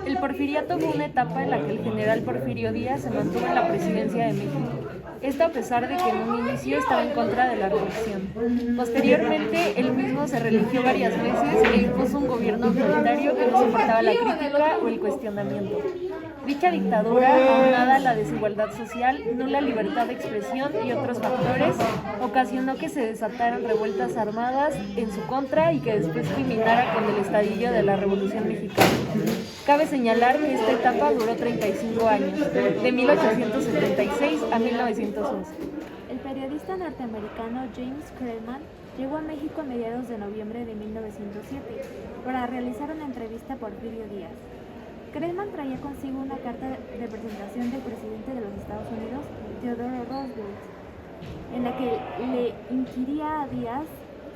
El porfiriato fue una etapa en la que el general Porfirio Díaz se mantuvo en la presidencia de México. Esto a pesar de que en un inicio estaba en contra de la reelección. Posteriormente, él mismo se reeligió varias veces e impuso un gobierno autoritario que no soportaba la crítica o el cuestionamiento. Dicha dictadura, aunada a la desigualdad social, nula libertad de expresión y otros factores, ocasionó que se desataran revueltas armadas en su contra y que después culminara con el estadillo de la Revolución Mexicana. Cabe señalar que esta etapa duró 35 años, de 1876 a 1911. El periodista norteamericano James Creelman llegó a México a mediados de noviembre de 1907 para realizar una entrevista a Porfirio Díaz. Creelman traía consigo una carta de presentación del presidente de los Estados Unidos, Theodore Roosevelt, en la que le inquiría a Díaz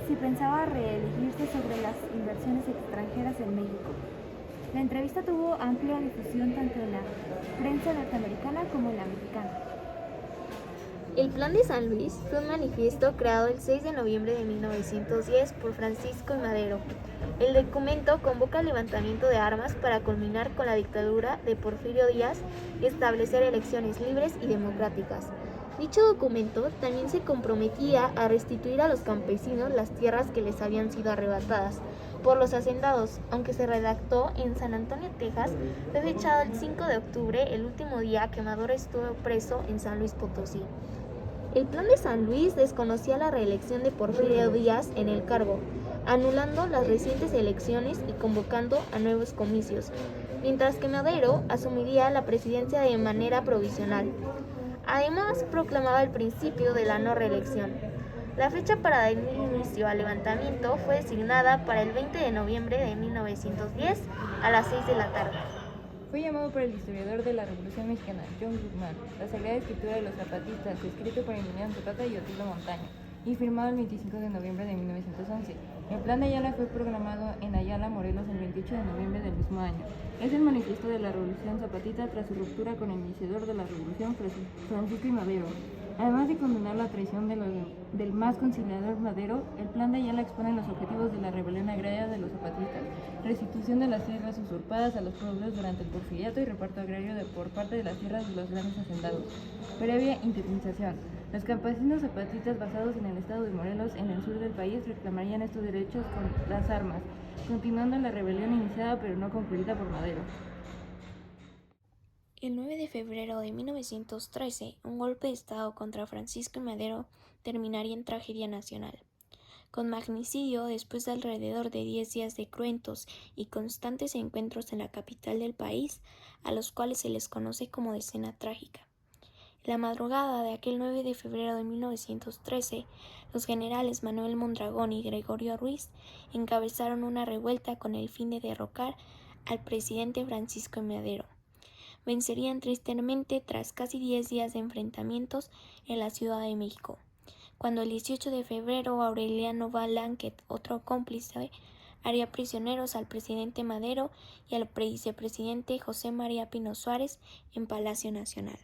si pensaba reelegirse sobre las inversiones extranjeras en México. La entrevista tuvo amplia difusión tanto en la prensa norteamericana como en la mexicana. El Plan de San Luis fue un manifiesto creado el 6 de noviembre de 1910 por Francisco I. Madero. El documento convoca el levantamiento de armas para culminar con la dictadura de Porfirio Díaz y establecer elecciones libres y democráticas. Dicho documento también se comprometía a restituir a los campesinos las tierras que les habían sido arrebatadas por los hacendados, aunque se redactó en San Antonio, Texas. Fue fechado el 5 de octubre, el último día que Madero estuvo preso en San Luis Potosí. El Plan de San Luis desconocía la reelección de Porfirio Díaz en el cargo, anulando las recientes elecciones y convocando a nuevos comicios, mientras que Madero asumiría la presidencia de manera provisional. Además, proclamaba el principio de la no reelección. La fecha para dar inicio al levantamiento fue designada para el 20 de noviembre de 1910 a las 6 de la tarde. Fue llamado por el historiador de la Revolución Mexicana, John Guzmán, la Sagrada Escritura de los Zapatistas, escrito por Emiliano Zapata y Otilio Montaño, y firmado el 25 de noviembre de 1911. El Plan de Ayala fue programado en Ayala, Morelos, el 28 de noviembre del mismo año. Es el manifiesto de la Revolución Zapatista tras su ruptura con el iniciador de la Revolución, Francisco I. Madero. Además de condenar la traición del más conciliador Madero, el Plan de Ayala expone los objetivos de la rebelión agraria de los zapatistas: restitución de las tierras usurpadas a los pueblos durante el porfiriato y reparto agrario por parte de las tierras de los grandes hacendados. Previa indemnización. Los campesinos zapatistas basados en el estado de Morelos, en el sur del país, reclamarían estos derechos con las armas, continuando la rebelión iniciada pero no concluida por Madero. El 9 de febrero de 1913, un golpe de Estado contra Francisco I. Madero terminaría en tragedia nacional. Con magnicidio, después de alrededor de 10 días de cruentos y constantes encuentros en la capital del país, a los cuales se les conoce como Decena Trágica. La madrugada de aquel 9 de febrero de 1913, los generales Manuel Mondragón y Gregorio Ruiz encabezaron una revuelta con el fin de derrocar al presidente Francisco I. Madero. Vencerían tristemente tras casi 10 días de enfrentamientos en la Ciudad de México, cuando el 18 de febrero Aureliano Blanquet, otro cómplice, haría prisioneros al presidente Madero y al vicepresidente José María Pino Suárez en Palacio Nacional.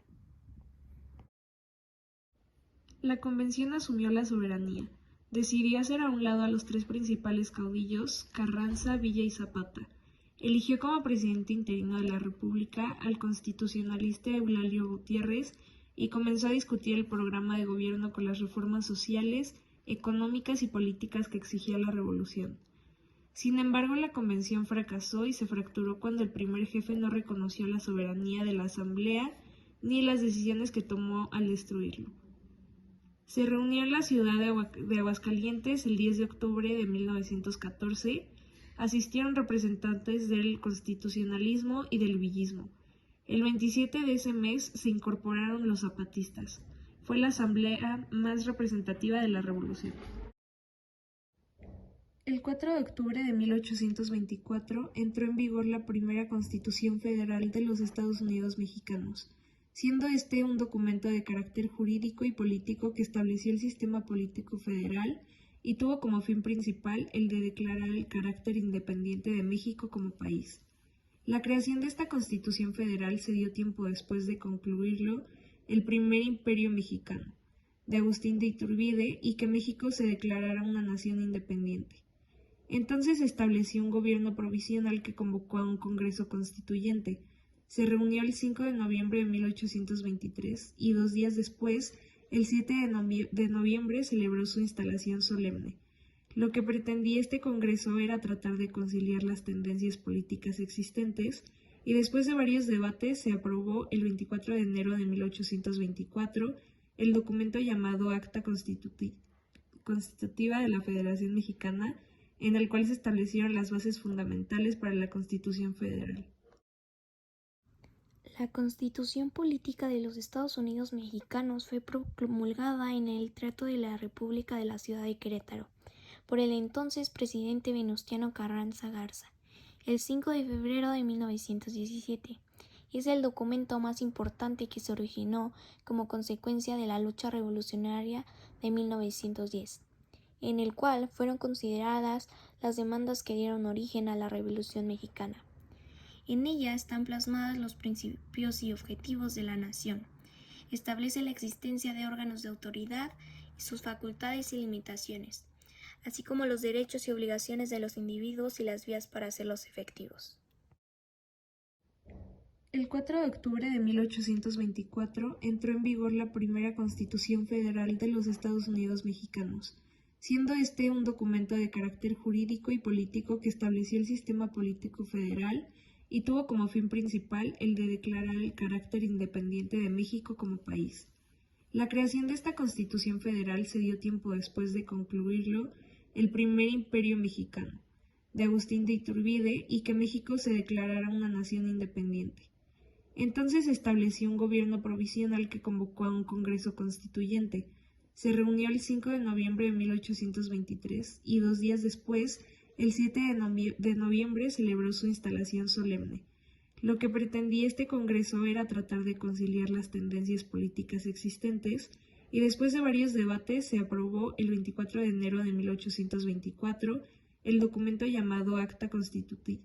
La convención asumió la soberanía. Decidió hacer a un lado a los tres principales caudillos, Carranza, Villa y Zapata. Eligió como presidente interino de la República al constitucionalista Eulalio Gutiérrez y comenzó a discutir el programa de gobierno con las reformas sociales, económicas y políticas que exigía la revolución. Sin embargo, la convención fracasó y se fracturó cuando el primer jefe no reconoció la soberanía de la Asamblea ni las decisiones que tomó al destruirlo. Se reunió en la ciudad de Aguascalientes el 10 de octubre de 1914. Asistieron representantes del constitucionalismo y del villismo. El 27 de ese mes se incorporaron los zapatistas. Fue la asamblea más representativa de la revolución. El 4 de octubre de 1824 entró en vigor la primera Constitución Federal de los Estados Unidos mexicanos, siendo este un documento de carácter jurídico y político que estableció el sistema político federal y tuvo como fin principal el de declarar el carácter independiente de México como país. La creación de esta Constitución Federal se dio tiempo después de concluirlo el primer imperio mexicano, de Agustín de Iturbide, y que México se declarara una nación independiente. Entonces se estableció un gobierno provisional que convocó a un Congreso Constituyente. Se reunió el 5 de noviembre de 1823 y 2 días después, el 7 de noviembre, celebró su instalación solemne. Lo que pretendía este Congreso era tratar de conciliar las tendencias políticas existentes, y después de varios debates se aprobó el 24 de enero de 1824 el documento llamado Acta Constitutiva de la Federación Mexicana, en el cual se establecieron las bases fundamentales para la Constitución Federal. La Constitución Política de los Estados Unidos Mexicanos fue promulgada en el Teatro de la República de la ciudad de Querétaro por el entonces presidente Venustiano Carranza Garza el 5 de febrero de 1917. Es el documento más importante que se originó como consecuencia de la lucha revolucionaria de 1910, en el cual fueron consideradas las demandas que dieron origen a la Revolución Mexicana. En ella están plasmados los principios y objetivos de la nación. Establece la existencia de órganos de autoridad y sus facultades y limitaciones, así como los derechos y obligaciones de los individuos y las vías para hacerlos efectivos. El 4 de octubre de 1824 entró en vigor la primera Constitución Federal de los Estados Unidos Mexicanos, siendo este un documento de carácter jurídico y político que estableció el sistema político federal y tuvo como fin principal el de declarar el carácter independiente de México como país. La creación de esta Constitución Federal se dio tiempo después de concluirlo el primer imperio mexicano, de Agustín de Iturbide, y que México se declarara una nación independiente. Entonces se estableció un gobierno provisional que convocó a un Congreso Constituyente. Se reunió el 5 de noviembre de 1823 y 2 días después, el 7 de noviembre, celebró su instalación solemne. Lo que pretendía este Congreso era tratar de conciliar las tendencias políticas existentes, y después de varios debates se aprobó el 24 de enero de 1824 el documento llamado Acta Constitutiva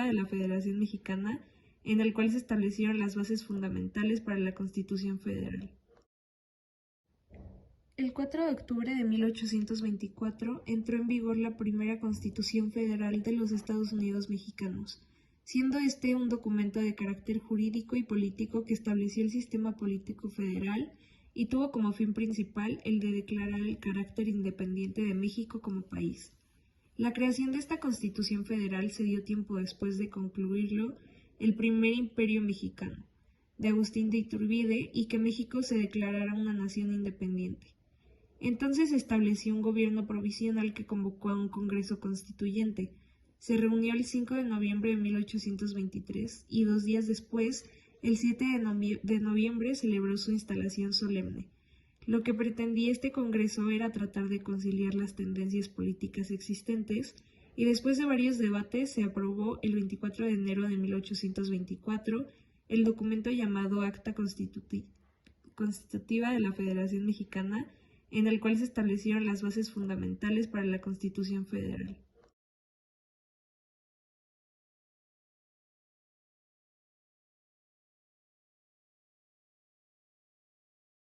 de la Federación Mexicana, en el cual se establecieron las bases fundamentales para la Constitución Federal. El 4 de octubre de 1824 entró en vigor la primera Constitución Federal de los Estados Unidos Mexicanos, siendo este un documento de carácter jurídico y político que estableció el sistema político federal y tuvo como fin principal el de declarar el carácter independiente de México como país. La creación de esta Constitución Federal se dio tiempo después de concluirlo el primer imperio mexicano, de Agustín de Iturbide, y que México se declarara una nación independiente. Entonces se estableció un gobierno provisional que convocó a un Congreso Constituyente. Se reunió el 5 de noviembre de 1823 y 2 días después, el 7 de noviembre, celebró su instalación solemne. Lo que pretendía este Congreso era tratar de conciliar las tendencias políticas existentes, y después de varios debates se aprobó el 24 de enero de 1824 el documento llamado Acta Constitutiva de la Federación Mexicana, en el cual se establecieron las bases fundamentales para la Constitución Federal.